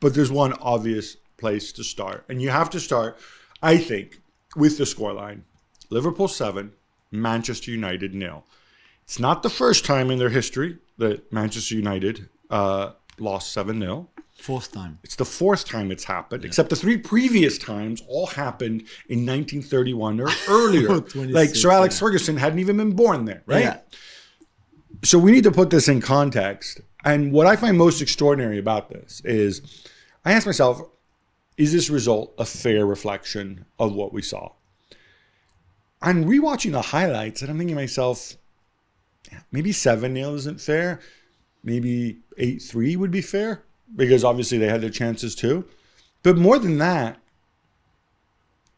But there's one obvious place to start. And you have to start, I think, with the scoreline. Liverpool 7, Manchester United 0. It's not the first time in their history that Manchester United lost 7-0. Fourth time. It's the fourth time it's happened, except the 3 previous times all happened in 1931 or earlier. Like Sir Alex Ferguson hadn't even been born there, right? Yeah. So we need to put this in context. And what I find most extraordinary about this is I ask myself, is this result a fair reflection of what we saw? I'm rewatching the highlights and I'm thinking to myself, maybe 7-0 isn't fair. Maybe 8-3 would be fair, because obviously they had their chances too. But more than that,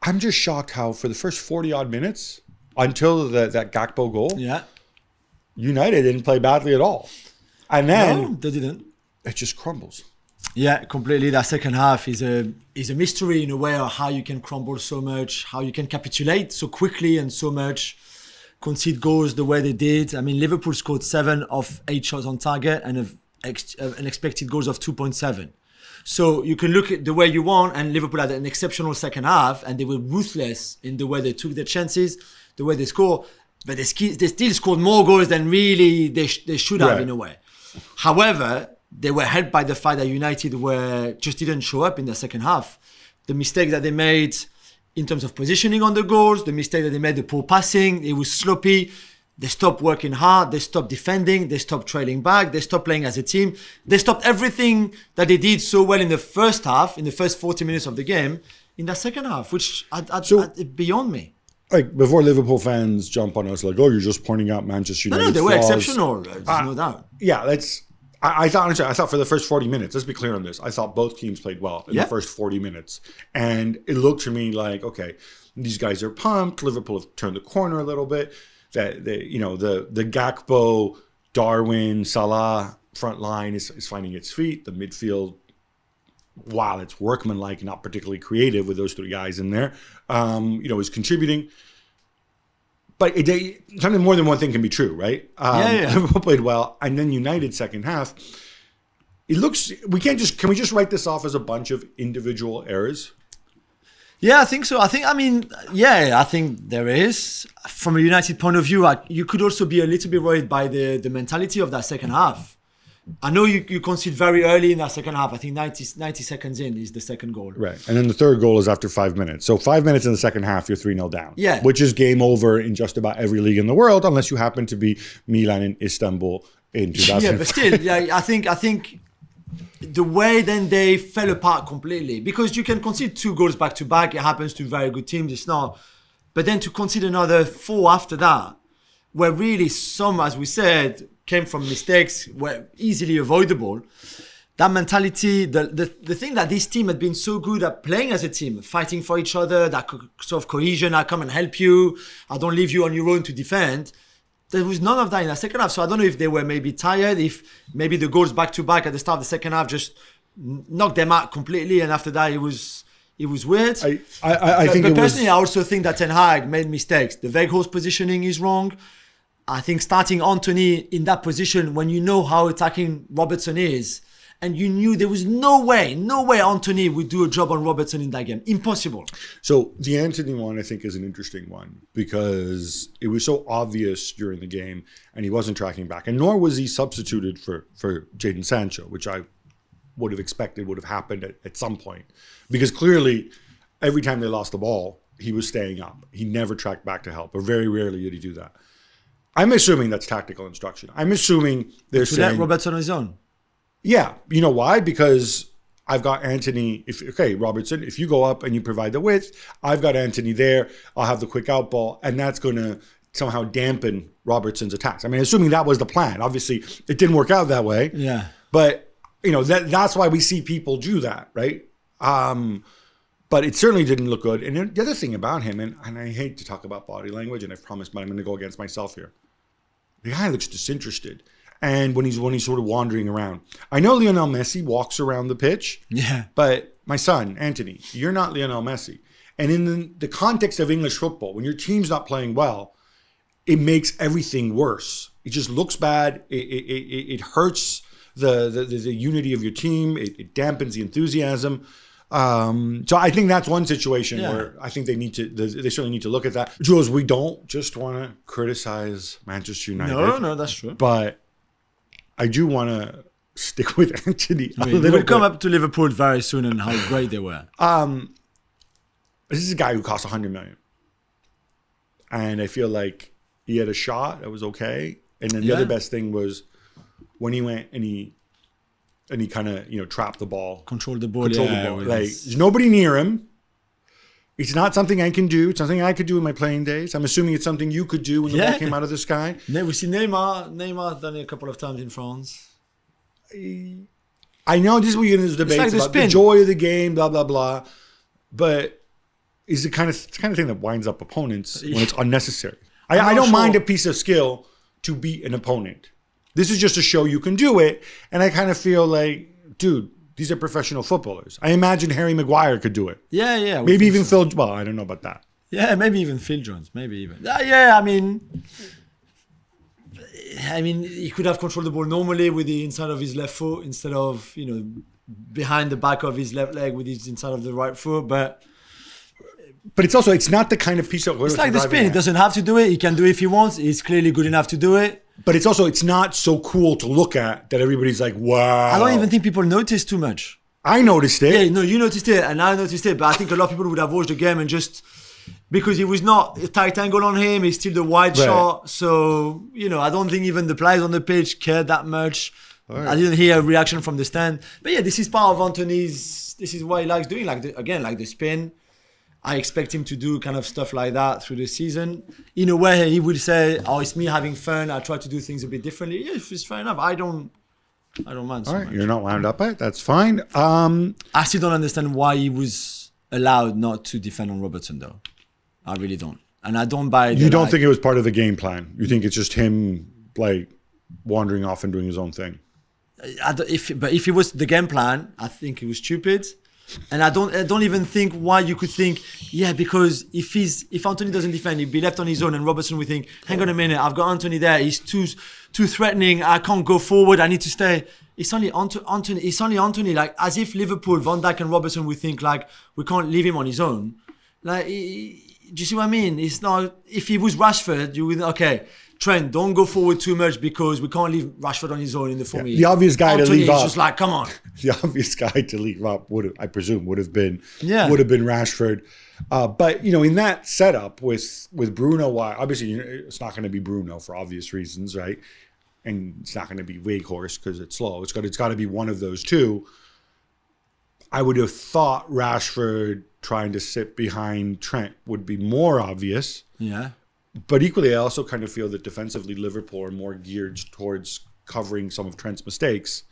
I'm just shocked how for the first 40-odd minutes, until that Gakpo goal, United didn't play badly at all. And then no, they didn't. It just crumbles. Yeah, completely. That second half is a mystery in a way of how you can crumble so much, how you can capitulate so quickly and so much, concede goals the way they did. I mean, Liverpool scored 7 of 8 shots on target and an expected goals of 2.7. So you can look at the way you want, and Liverpool had an exceptional second half, and they were ruthless in the way they took their chances, the way they score. But they still scored more goals than really they should have in a way. However, they were helped by the fact that United just didn't show up in the second half. The mistake that they made in terms of positioning on the goals, the mistake that they made, the poor passing, it was sloppy. They stopped working hard. They stopped defending. They stopped trailing back. They stopped playing as a team. They stopped everything that they did so well in the first half, in the first 40 minutes of the game, in the second half, which beyond me. Like, before Liverpool fans jump on us like, oh, you're just pointing out Manchester United. No, they were exceptional. There's no doubt. Yeah, I thought for the first 40 minutes, let's be clear on this, I thought both teams played well in the first 40 minutes. And it looked to me like, okay, these guys are pumped. Liverpool have turned the corner a little bit. That the Gakpo, Darwin, Salah front line is finding its feet. The midfield, while it's workmanlike, not particularly creative with those 3 guys in there, is contributing. But something more than one thing can be true, right? Liverpool played well, and then United second half. It looks can we just write this off as a bunch of individual errors? Yeah, I think so. I think there is. From a United point of view, you could also be a little bit worried by the mentality of that second half. I know you concede very early in that second half. I think 90 seconds in is the second goal. Right. And then the third goal is after 5 minutes. So 5 minutes in the second half, you're 3-0 down. Yeah. Which is game over in just about every league in the world, unless you happen to be Milan and Istanbul in 2005. Yeah, but still, I think the way then they fell apart completely, because you can concede 2 goals back to back. It happens to very good teams. It's not. But then to concede another 4 after that, where really some, as we said, came from mistakes, were easily avoidable. That mentality, the thing that this team had been so good at playing as a team, fighting for each other, that sort of cohesion, I come and help you, I don't leave you on your own to defend. There was none of that in the second half. So I don't know if they were maybe tired, if maybe the goals back to back at the start of the second half just knocked them out completely, and after that it was weird. I think personally, I also think that Ten Hag made mistakes. The Weghorst positioning is wrong. I think starting Antony in that position when you know how attacking Robertson is, and you knew there was no way Antony would do a job on Robertson in that game. Impossible. So the Antony one, I think, is an interesting one because it was so obvious during the game and he wasn't tracking back. And nor was he substituted for Jadon Sancho, which I would have expected would have happened at some point. Because clearly, every time they lost the ball, he was staying up. He never tracked back to help, or very rarely did he do that. I'm assuming that's tactical instruction. I'm assuming they're saying... let Robertson on his own. Yeah. You know why? Because I've got Antony. Robertson, if you go up and you provide the width, I've got Antony there. I'll have the quick out ball, and that's going to somehow dampen Robertson's attacks. I mean, assuming that was the plan. Obviously, it didn't work out that way. Yeah. But, that's why we see people do that, right? But it certainly didn't look good. And the other thing about him, and I hate to talk about body language, and I've promised, but I'm going to go against myself here. The guy looks disinterested. And when he's sort of wandering around. I know Lionel Messi walks around the pitch. Yeah. But my son, Antony, you're not Lionel Messi. And in the context of English football, when your team's not playing well, it makes everything worse. It just looks bad. It hurts the unity of your team. It dampens the enthusiasm. So I think that's one situation where I think they certainly need to look at that. Jules, we don't just want to criticize Manchester United. No, that's true. But I do want to stick with Antony a little bit. We'll come bit. up to Liverpool very soon and how great they were. This is a guy who cost 100 million. And I feel like he had a shot that was okay. And then the other best thing was when he went and he kind of, trapped the ball. Controlled the ball. Like, there's nobody near him. It's not something I can do. It's something I could do in my playing days. I'm assuming it's something you could do when the ball came out of the sky. We see Neymar done it a couple of times in France. I know this is what you're going to debate about the joy of the game, blah, blah, blah. But it's the kind of thing that winds up opponents when it's unnecessary. I don't mind a piece of skill to beat an opponent. This is just to show you can do it. And I kind of feel like, dude, these are professional footballers. I imagine Harry Maguire could do it. Yeah. Maybe even Phil. Well, I don't know about that. Yeah, maybe even Phil Jones. Maybe even. I mean, he could have controlled the ball normally with the inside of his left foot instead of, behind the back of his left leg with his inside of the right foot. But it's not the kind of piece of... It's like the spin. He doesn't have to do it. He can do it if he wants. He's clearly good enough to do it. But it's not so cool to look at that everybody's like, wow. I don't even think people notice too much. I noticed it. Yeah, no, you noticed it and I noticed it. But I think a lot of people would have watched the game and just... Because it was not a tight angle on him. It's still the wide shot. So, I don't think even the players on the pitch cared that much. Right. I didn't hear a reaction from the stand. But yeah, this is part of Antony's... This is what he likes doing. Like the spin. I expect him to do kind of stuff like that through the season. In a way, he would say, "Oh, it's me having fun. I try to do things a bit differently." Yeah, it's fair enough. I don't mind. All right, you're not wound up by it. That's fine. I still don't understand why he was allowed not to defend on Robertson, though. I really don't, and I don't buy. You don't think it was part of the game plan? You think it's just him like wandering off and doing his own thing? If it was the game plan, I think it was stupid. And I don't even think why you could think, because if Antony doesn't defend, he'd be left on his own, and Robertson would think, hang on a minute, I've got Antony there, he's too threatening, I can't go forward, I need to stay. It's only Antony. It's only Antony. Like as if Liverpool, Van Dijk and Robertson would think like we can't leave him on his own. Like, do you see what I mean? It's not. If he was Rashford, you would Trent, don't go forward too much because we can't leave Rashford on his own in the form. The obvious guy to leave up. Just like, come on. The obvious guy to leave up would have been Rashford. But in that setup with Bruno, why obviously it's not going to be Bruno for obvious reasons, right? And it's not going to be Weghorst because it's slow. It's got to be one of those two. I would have thought Rashford trying to sit behind Trent would be more obvious. Yeah. But equally, I also kind of feel that defensively, Liverpool are more geared towards covering some of Trent's mistakes.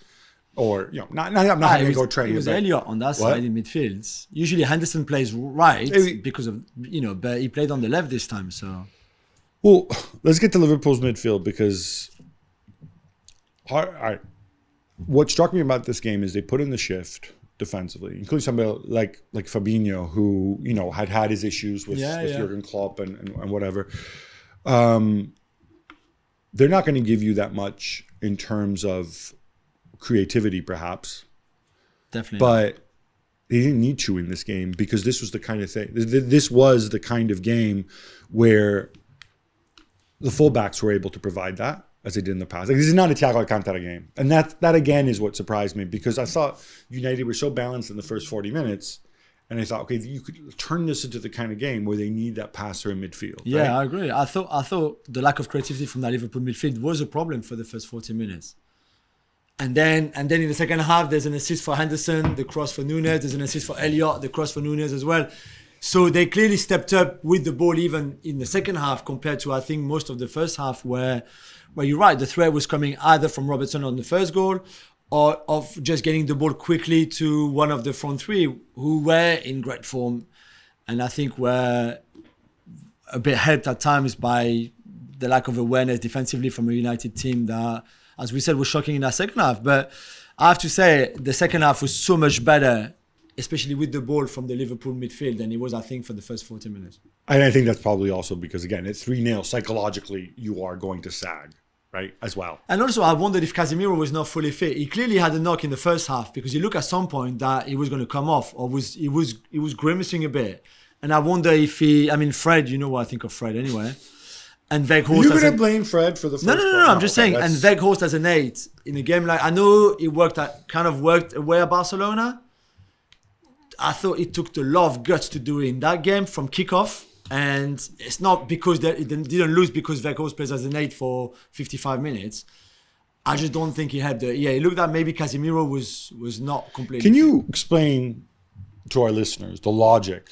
Or, I'm not going to go Trent. It was Elliott on that side in midfield. Usually Henderson plays right because of, but he played on the left this time. So, well, let's get to Liverpool's midfield because, all right, what struck me about this game is they put in the shift defensively, including somebody like Fabinho, who had his issues with Jurgen Klopp and whatever. They're not going to give you that much in terms of creativity, perhaps. Definitely. But they didn't need to in this game because this was the kind of thing. This was the kind of game where the fullbacks were able to provide that, as they did in the past. Like, this is not a Thiago Alcantara game. And that again is what surprised me because I thought United were so balanced in the first 40 minutes. And I thought, okay, you could turn this into the kind of game where they need that passer in midfield. Yeah, right? I agree. I thought the lack of creativity from that Liverpool midfield was a problem for the first 40 minutes. And then in the second half, there's an assist for Henderson, the cross for Núñez. There's an assist for Elliott, the cross for Núñez as well. So they clearly stepped up with the ball even in the second half compared to, I think, most of the first half where you're right, the threat was coming either from Robertson on the first goal or of just getting the ball quickly to one of the front three who were in great form and I think were a bit helped at times by the lack of awareness defensively from a United team that, as we said, was shocking in that second half. But I have to say, the second half was so much better, especially with the ball from the Liverpool midfield than it was, I think, for the first 40 minutes. And I think that's probably also because, again, at 3-0, psychologically, you are going to sag. right, as well. And also, I wondered if Casemiro was not fully fit. He clearly had a knock in the first half because you look at some point that he was going to come off, or he was grimacing a bit. And I wonder if Fred, you know what I think of Fred anyway. And Weghorst. You're going to blame Fred for the first No. I'm just saying. And Weghorst as an 8 in a game like, I know it worked away at Barcelona. I thought it took a lot of guts to do it in that game from kickoff. And it's not because it didn't lose because Weghorst plays as an 8 for 55 minutes. I just don't think he had it looked like maybe Casemiro was not completely. Can you explain to our listeners the logic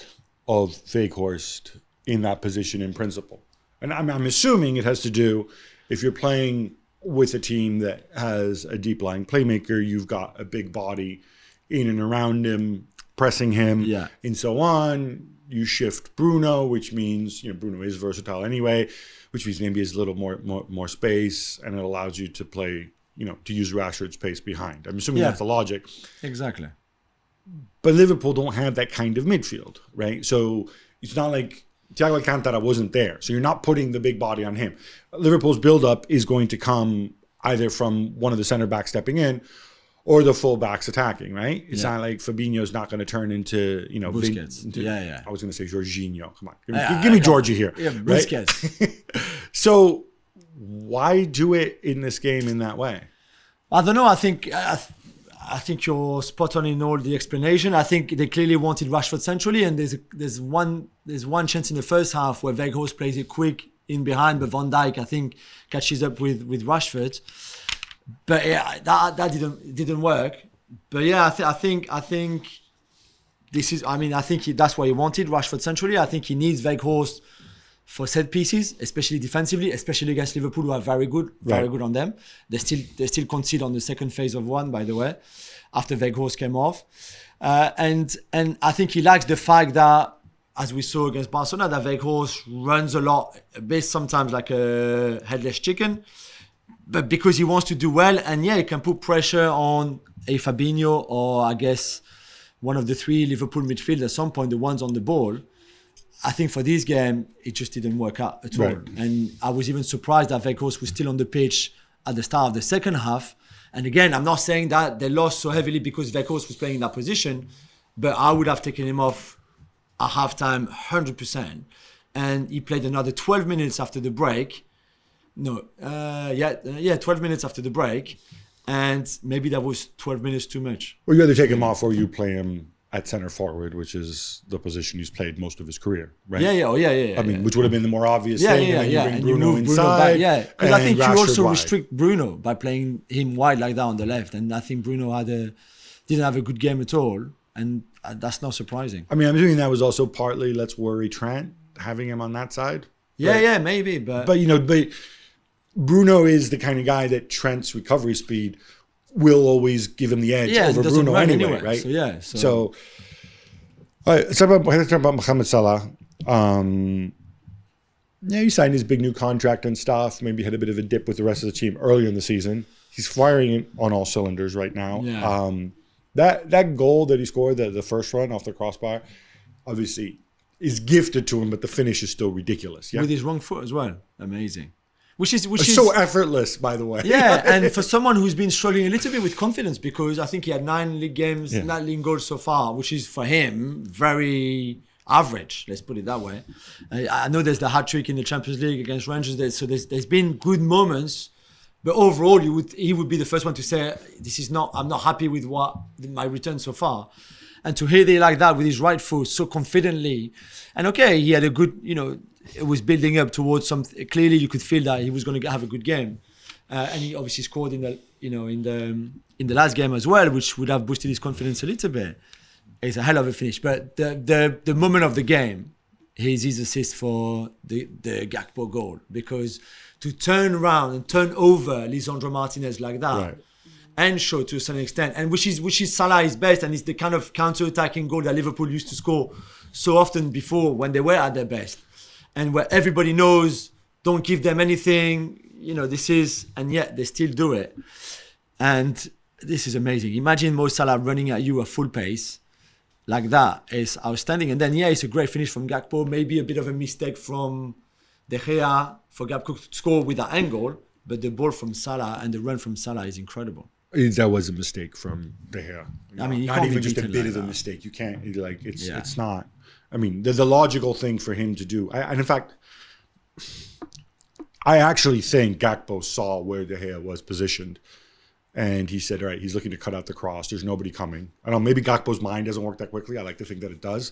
of Weghorst in that position in principle? And I'm assuming it has to do, if you're playing with a team that has a deep lying playmaker, you've got a big body in and around him, pressing him, and so on. You shift Bruno, which means, Bruno is versatile anyway, which means maybe there's a little more space, and it allows you to play, to use Rashford's pace behind. I'm assuming that's the logic. Exactly. But Liverpool don't have that kind of midfield, right? So it's not like Thiago Alcantara wasn't there. So you're not putting the big body on him. Liverpool's build-up is going to come either from one of the center backs stepping in or the full backs attacking, right? It's not like Fabinho's not going to turn into, Busquets. I was going to say Jorginho. Come on. Give me Georgie here. Yeah, Busquets. Right? So why do it in this game in that way? I don't know. I think you're spot on in all the explanation. I think they clearly wanted Rashford centrally, and there's one chance in the first half where Weghorst plays it quick in behind, but Van Dijk, I think, catches up with Rashford. But that didn't work. But I think this is. I think that's what he wanted, Rashford centrally. I think he needs Weghorst for set pieces, especially defensively, especially against Liverpool, who are very good on them. They still concede on the second phase of one, by the way, after Weghorst came off. And I think he likes the fact that, as we saw against Barcelona, that Weghorst runs a lot, a bit sometimes like a headless chicken, but because he wants to do well, and he can put pressure on a Fabinho or, I guess, one of the 3 Liverpool midfielders at some point, the ones on the ball. I think for this game, it just didn't work out at all. And I was even surprised that Weghorst was still on the pitch at the start of the second half. And again, I'm not saying that they lost so heavily because Weghorst was playing in that position, but I would have taken him off at halftime 100%. And he played another 12 minutes after the break. 12 minutes after the break. And maybe that was 12 minutes too much. Well, you either take him off or you play him at center forward, which is the position he's played most of his career, right? Which would have been the more obvious thing. And you bring Bruno inside. Because I think you Rashford also wide. restrict Bruno by playing him wide like that on the left. And I think Bruno didn't have a good game at all. And that's not surprising. I'm assuming that was also partly let's worry Trent, having him on that side. Maybe. But Bruno is the kind of guy that Trent's recovery speed will always give him the edge over Bruno anyway, right? So all right, let's talk about Mohamed Salah. He signed his big new contract and stuff. Maybe had a bit of a dip with the rest of the team earlier in the season. He's firing on all cylinders right now. That goal that he scored, the first run off the crossbar, obviously is gifted to him, but the finish is still ridiculous. With his wrong foot as well. Amazing. Which is so effortless, by the way. And for someone who's been struggling a little bit with confidence, because I think he had 9 league games, 9 league goals so far, which is for him very average. Let's put it that way. I know there's the hat trick in the Champions League against Rangers, so there's been good moments, but overall he would be the first one to say I'm not happy with my return so far. And to hit it like that with his right foot so confidently, and he had a good, it was building up towards something. Clearly, you could feel that he was going to have a good game, and he obviously scored in the last game as well, which would have boosted his confidence a little bit. It's a hell of a finish, but the moment of the game is his assist for the Gakpo goal, because to turn around and turn over Lisandro Martinez like that. Right. And show to a certain extent, and which is Salah's best, and it's the kind of counter-attacking goal that Liverpool used to score so often before when they were at their best, and where everybody knows don't give them anything, and yet they still do it, and this is amazing. Imagine Mo Salah running at you at full pace like that is outstanding, and then it's a great finish from Gakpo, maybe a bit of a mistake from De Gea for Gakpo to score with that angle. but the ball from Salah and the run from Salah is incredible. That was a mistake from De Gea. I mean, not even just a bit of a mistake. You can't it's not. I mean, the logical thing for him to do. And in fact, I actually think Gakpo saw where De Gea was positioned, and he said, "All right, he's looking to cut out the cross. There's nobody coming." I don't know. Maybe Gakpo's mind doesn't work that quickly. I like to think that it does,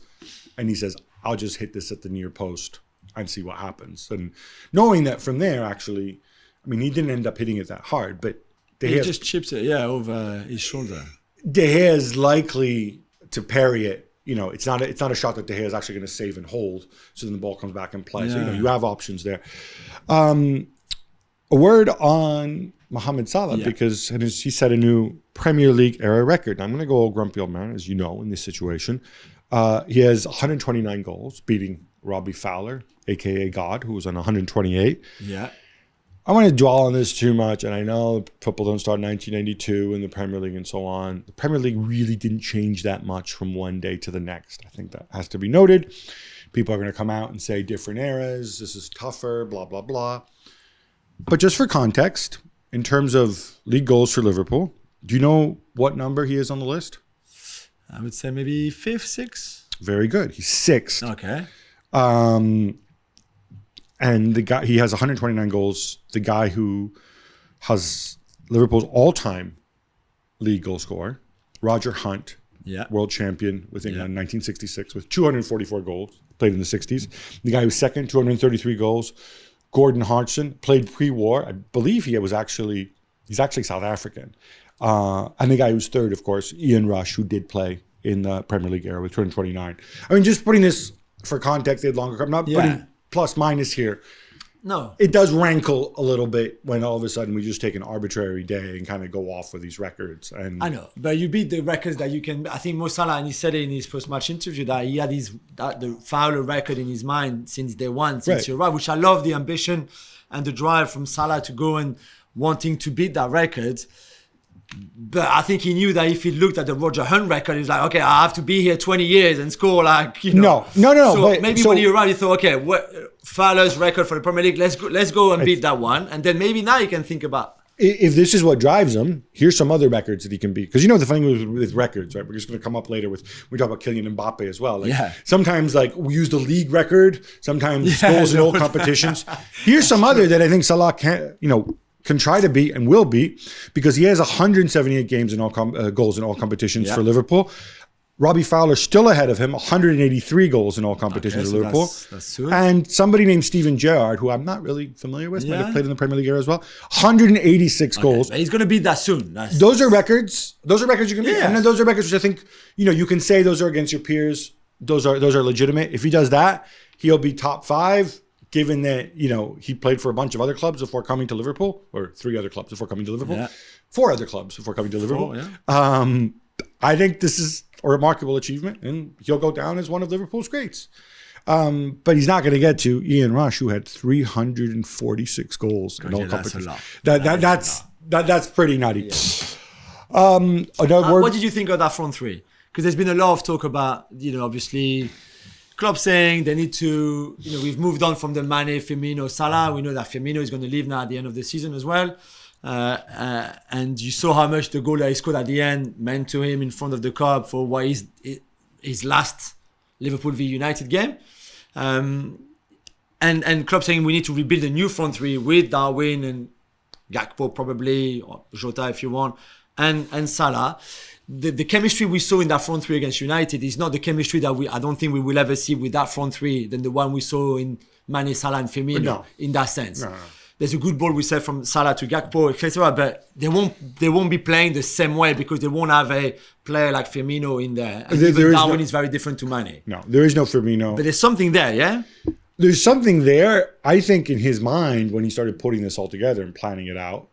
and he says, "I'll just hit this at the near post and see what happens." And knowing that from there, actually, I mean, he didn't end up hitting it that hard, but he just chips it, over his shoulder. De Gea is likely to parry it. You know, it's not a shot that De Gea is actually going to save and hold. So then the ball comes back and play. So you have options there. A word on Mohamed Salah because he set a new Premier League era record. I'm going to go old grumpy old man, as you know, in this situation. He has 129 goals, beating Robbie Fowler, aka God, who was on 128. Yeah. I want to dwell on this too much, and I know football don't start in 1992 in the Premier League and so on. The Premier League really didn't change that much from one day to the next. I think that has to be noted. People are going to come out and say different eras, this is tougher, blah, blah, blah. But just for context, in terms of league goals for Liverpool, do you know what number he is on the list? I would say maybe 5th, 6th. Very good. He's 6th. Okay. And the guy, he has 129 goals. The guy who has Liverpool's all-time league goal scorer, Roger Hunt, world champion with England in 1966 with 244 goals, played in the 60s. The guy who's second, 233 goals, Gordon Hodgson, played pre-war. I believe he's actually South African. And the guy who's third, of course, Ian Rush, who did play in the Premier League era with 229. I mean, just putting this for context, they had longer. I'm not putting plus minus here. No. It does rankle a little bit when all of a sudden we just take an arbitrary day and kind of go off with these records. And I know, but you beat the records that you can. I think Mo Salah, and he said it in his post-match interview, that he had the Fowler record in his mind since day one, since he arrived, which I love the ambition and the drive from Salah to go and wanting to beat that record. But I think he knew that if he looked at the Roger Hunt record, he was like, okay, I have to be here 20 years and score No. So maybe when you arrived, you thought, okay, Fowler's record for the Premier League, let's go and beat that one. And then maybe now you can think about. If this is what drives him, here's some other records that he can beat. Because the thing with records, right? We're just going to come up later we talk about Kylian Mbappe as well. Sometimes we use the league record, sometimes goals in all competitions. Here's some other that I think Salah can try to beat and will beat, because he has 178 games in all goals in all competitions for Liverpool. Robbie Fowler still ahead of him, 183 goals in all competitions for Liverpool. That's soon. And somebody named Steven Gerrard, who I'm not really familiar with, might have played in the Premier League era as well, 186 goals. He's going to beat that soon. Those are records. Those are records you can beat. And then those are records which I think, you can say those are against your peers. Those are legitimate. If he does that, he'll be top 5. Given that, he played for a bunch of other clubs before coming to Liverpool, or 3 other clubs before coming to Liverpool, 4 other clubs before coming to Liverpool. I think this is a remarkable achievement, and he'll go down as one of Liverpool's greats. But he's not going to get to Ian Rush, who had 346 goals in all competitions. That's pretty nutty. What did you think of that front three? Because there's been a lot of talk about, obviously, Klopp saying they need to, we've moved on from the Mane, Firmino, Salah. We know that Firmino is going to leave now at the end of the season as well. And you saw how much the goal that he scored at the end meant to him in front of the Cup for what is his last Liverpool v United game. And Klopp saying we need to rebuild a new front three with Darwin and Gakpo probably, or Jota if you want, and Salah. The chemistry we saw in that front three against United is not the chemistry that I don't think we will ever see with that front three than the one we saw in Mane, Salah and Firmino in that sense. No. There's a good ball we said from Salah to Gakpo, etc. But they won't be playing the same way because they won't have a player like Firmino in there. And even Darwin is very different to Mane. No, there is no Firmino. But there's something there, yeah? There's something there. I think in his mind, when he started putting this all together and planning it out,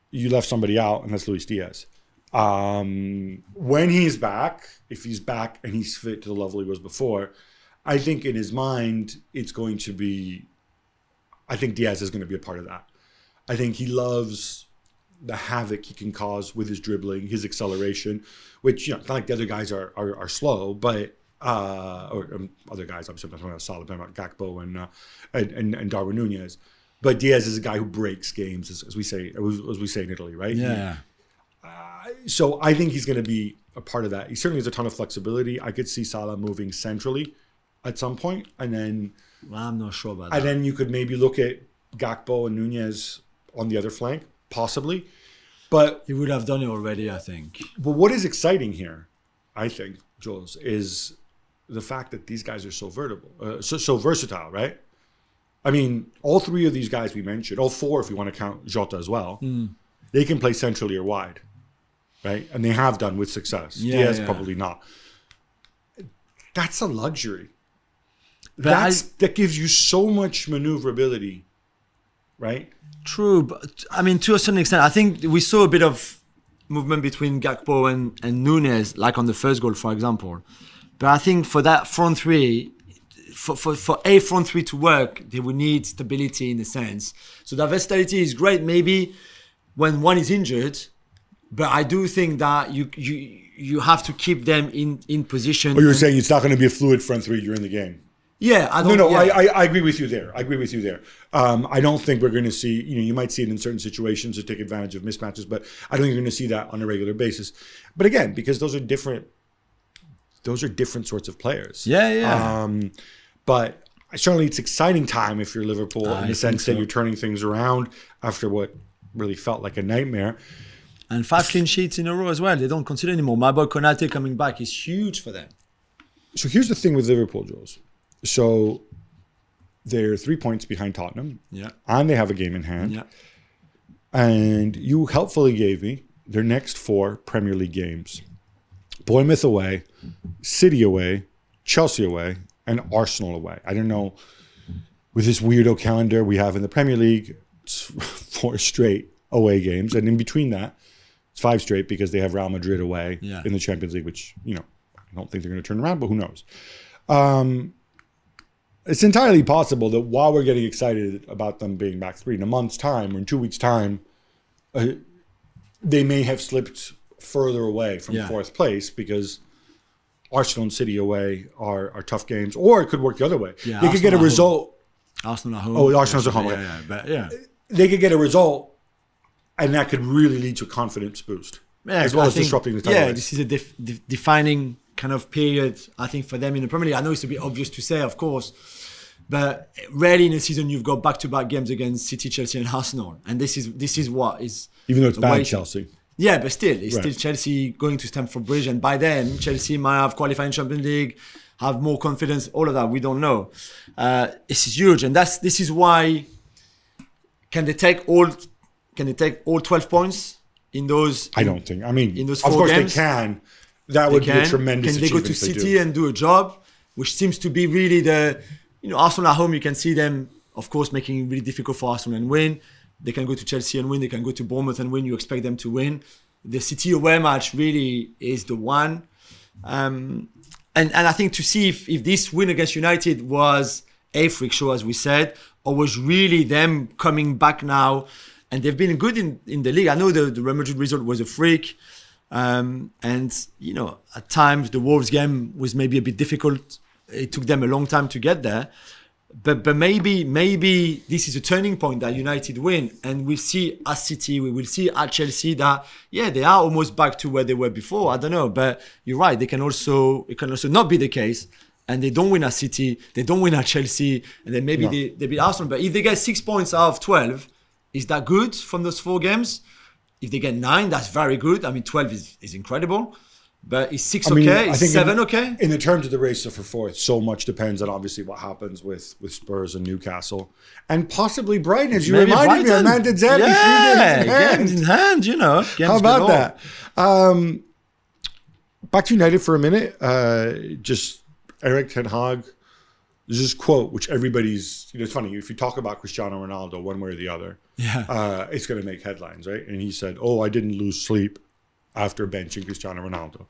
you left somebody out, and that's Luis Diaz. When he's back, if he's back and he's fit to the level he was before, I think in his mind, it's going to be, I think Diaz is going to be a part of that. I think he loves the havoc he can cause with his dribbling, his acceleration, which, it's not like the other guys are slow, but, other guys, I'm talking about Salah, I'm talking about Gakpo and Darwin Núñez. But Diaz is a guy who breaks games, as we say in Italy, right? Yeah. So I think he's going to be a part of that. He certainly has a ton of flexibility. I could see Salah moving centrally at some point, and then I'm not sure about that. And then you could maybe look at Gakpo and Nunez on the other flank, possibly. But he would have done it already, I think. But what is exciting here, I think, Jules, is the fact that these guys are so versatile, right? I mean, all three of these guys we mentioned, all four if you want to count Jota as well, they can play centrally or wide, right? And they have done with success. Diaz probably not. That's a luxury. That gives you so much maneuverability, right? True, but I mean, to a certain extent, I think we saw a bit of movement between Gakpo and Nunez, like on the first goal, for example. But I think for that front three, for a front three to work, they would need stability in a sense. So that versatility is great, maybe when one is injured, but I do think that you have to keep them in position. Oh, you're saying it's not going to be a fluid front three during the game? Yeah, I agree with you there. I don't think we're going to see, you might see it in certain situations to take advantage of mismatches, but I don't think you're going to see that on a regular basis. But again, because those are different sorts of players. Yeah. But certainly it's exciting time if you're Liverpool in the sense that you're turning things around after what really felt like a nightmare. And 5 clean sheets in a row as well. They don't consider anymore. My boy Konate coming back is huge for them. So here's the thing with Liverpool, Jules. So they're 3 points behind Tottenham. Yeah. And they have a game in hand. Yeah. And you helpfully gave me their next 4 Premier League games. Bournemouth away, City away, Chelsea away, and Arsenal away. I don't know, with this weirdo calendar we have in the Premier League, it's 4 straight away games. And in between that, it's 5 straight because they have Real Madrid away in the Champions League, which, I don't think they're going to turn around, but who knows? It's entirely possible that while we're getting excited about them being back 3 in a month's time or in 2 weeks' time, they may have slipped further away from 4th place because Arsenal and City away are tough games, or it could work the other way. Yeah, they could get a result. Arsenal at home. Oh, Arsenal's at home. They could get a result, and that could really lead to a confidence boost, as well as disrupting the title race. This is a defining kind of period, I think, for them in the Premier League. I know it's a bit obvious to say, of course, but rarely in a season you've got back-to-back games against City, Chelsea, and Arsenal, and this is what is. Even though it's bad Chelsea. Yeah, but still, it's still Chelsea going to Stamford Bridge, and by then Chelsea might have qualified in Champions League, have more confidence. All of that we don't know. This is huge, and this is why. Can they take all 12 points in those? I don't think. I mean, in those 4 of course games? They can. That would be a tremendous achievement. Can they go to City and do a job, which seems to be really the. Arsenal at home, you can see them, of course, making it really difficult for Arsenal and win. They can go to Chelsea and win. They can go to Bournemouth and win. You expect them to win. The City away match really is the one. And I think to see if this win against United was a freak show, as we said, or was really them coming back now. And they've been good in the league. I know the Real Madrid result was a freak. And, at times the Wolves game was maybe a bit difficult. It took them a long time to get there. But maybe this is a turning point that United win, and we'll see at City, we will see at Chelsea that they are almost back to where they were before. I don't know, but you're right. It can also not be the case, and they don't win at City, they don't win at Chelsea, and then maybe they beat Arsenal. But if they get 6 points out of 12, is that good from those 4 games? If they get 9, that's very good. I mean, 12 is incredible. But is 6 okay? Is 7 okay? In the terms of the race for 4th, so much depends on obviously what happens with Spurs and Newcastle. And possibly Brighton, as you reminded me, Man did games in hand, How about that? Back to United for a minute. Just Eric Ten Hag. There's this quote, which everybody's, it's funny, if you talk about Cristiano Ronaldo one way or the other, it's going to make headlines, right? And he said, I didn't lose sleep after benching Cristiano Ronaldo.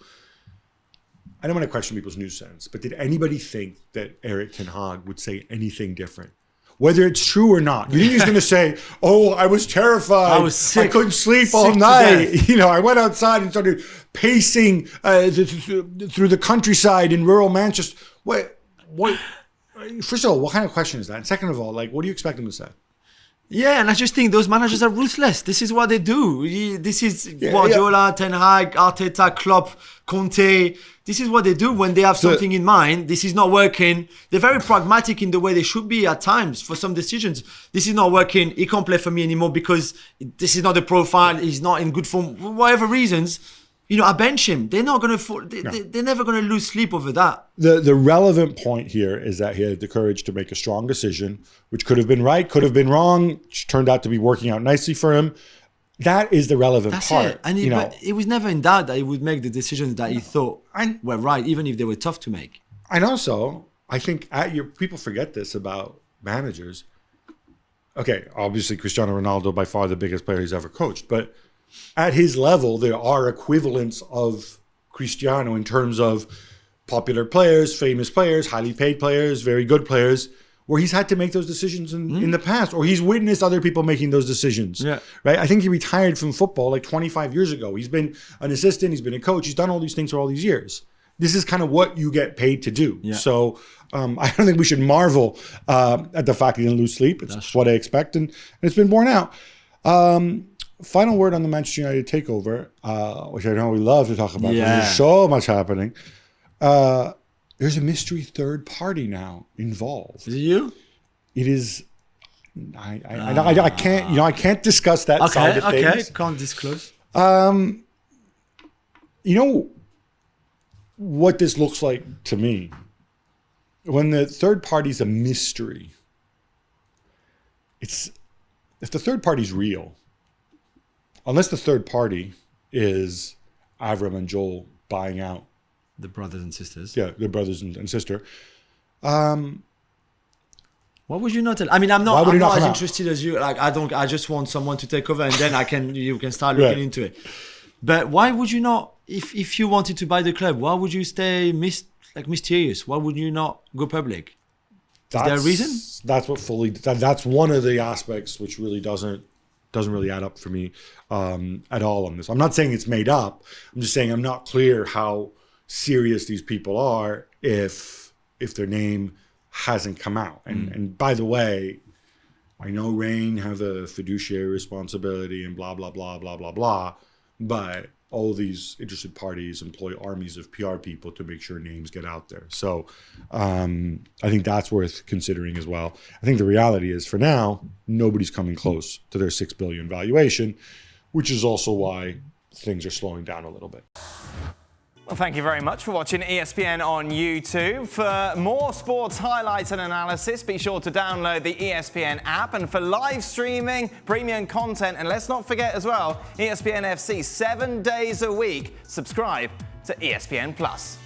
I don't want to question people's news sense, but did anybody think that Eric Ten Hag would say anything different? Whether it's true or not. You think he's going to say, I was terrified. I was sick. I couldn't sleep all night. I went outside and started pacing through the countryside in rural Manchester. What? First of all, what kind of question is that? And second of all, what do you expect him to say? Yeah, and I just think those managers are ruthless. This is what they do. This is Guardiola, Ten Hag, Arteta, Klopp, Conte. This is what they do when they have something in mind. This is not working. They're very pragmatic in the way they should be at times for some decisions. This is not working. He can't play for me anymore because this is not the profile. He's not in good form. For whatever reasons, I bench him. They're not going to. They're never going to lose sleep over that. The relevant point here is that he had the courage to make a strong decision, which could have been right, could have been wrong, which turned out to be working out nicely for him. That is the relevant part. It. And it was never in doubt that he would make the decisions that he thought were right, even if they were tough to make. And also, I think people forget this about managers. Okay, obviously Cristiano Ronaldo, by far the biggest player he's ever coached, but at his level, there are equivalents of Cristiano in terms of popular players, famous players, highly paid players, very good players, where he's had to make those decisions in the past, or he's witnessed other people making those decisions. Yeah. Right? I think he retired from football like 25 years ago. He's been an assistant, he's been a coach, he's done all these things for all these years. This is kind of what you get paid to do. Yeah. So I don't think we should marvel at the fact he didn't lose sleep. It's what I expect, and it's been borne out. Final word on the Manchester United takeover, which I know we love to talk about. Yeah. There's so much happening. There's a mystery third party now involved. Is it you? It is. I can't. I can't discuss that side of things. Okay, can't disclose. What this looks like to me, when the third party is a mystery, if the third party's real. Unless the third party is Avram and Joel buying out the brothers and sisters. Yeah, the brothers and sister. What would you not tell? I mean, I'm not as interested as you. Like, I just want someone to take over, and then you can start looking into it. But why would you not? If you wanted to buy the club, why would you stay mysterious? Why would you not go public? Is there a reason? That's one of the aspects which really doesn't really add up for me at all on this. I'm not saying it's made up. I'm just saying I'm not clear how serious these people are if their name hasn't come out. And by the way, I know Rain have a fiduciary responsibility and blah, blah, blah, blah, blah, blah. But all these interested parties employ armies of PR people to make sure names get out there. So I think that's worth considering as well. I think the reality is, for now, nobody's coming close to their $6 billion valuation, which is also why things are slowing down a little bit. Well, thank you very much for watching ESPN on YouTube. For more sports highlights and analysis, be sure to download the ESPN app. And for live streaming, premium content, and let's not forget as well, ESPN FC 7 days a week. Subscribe to ESPN Plus.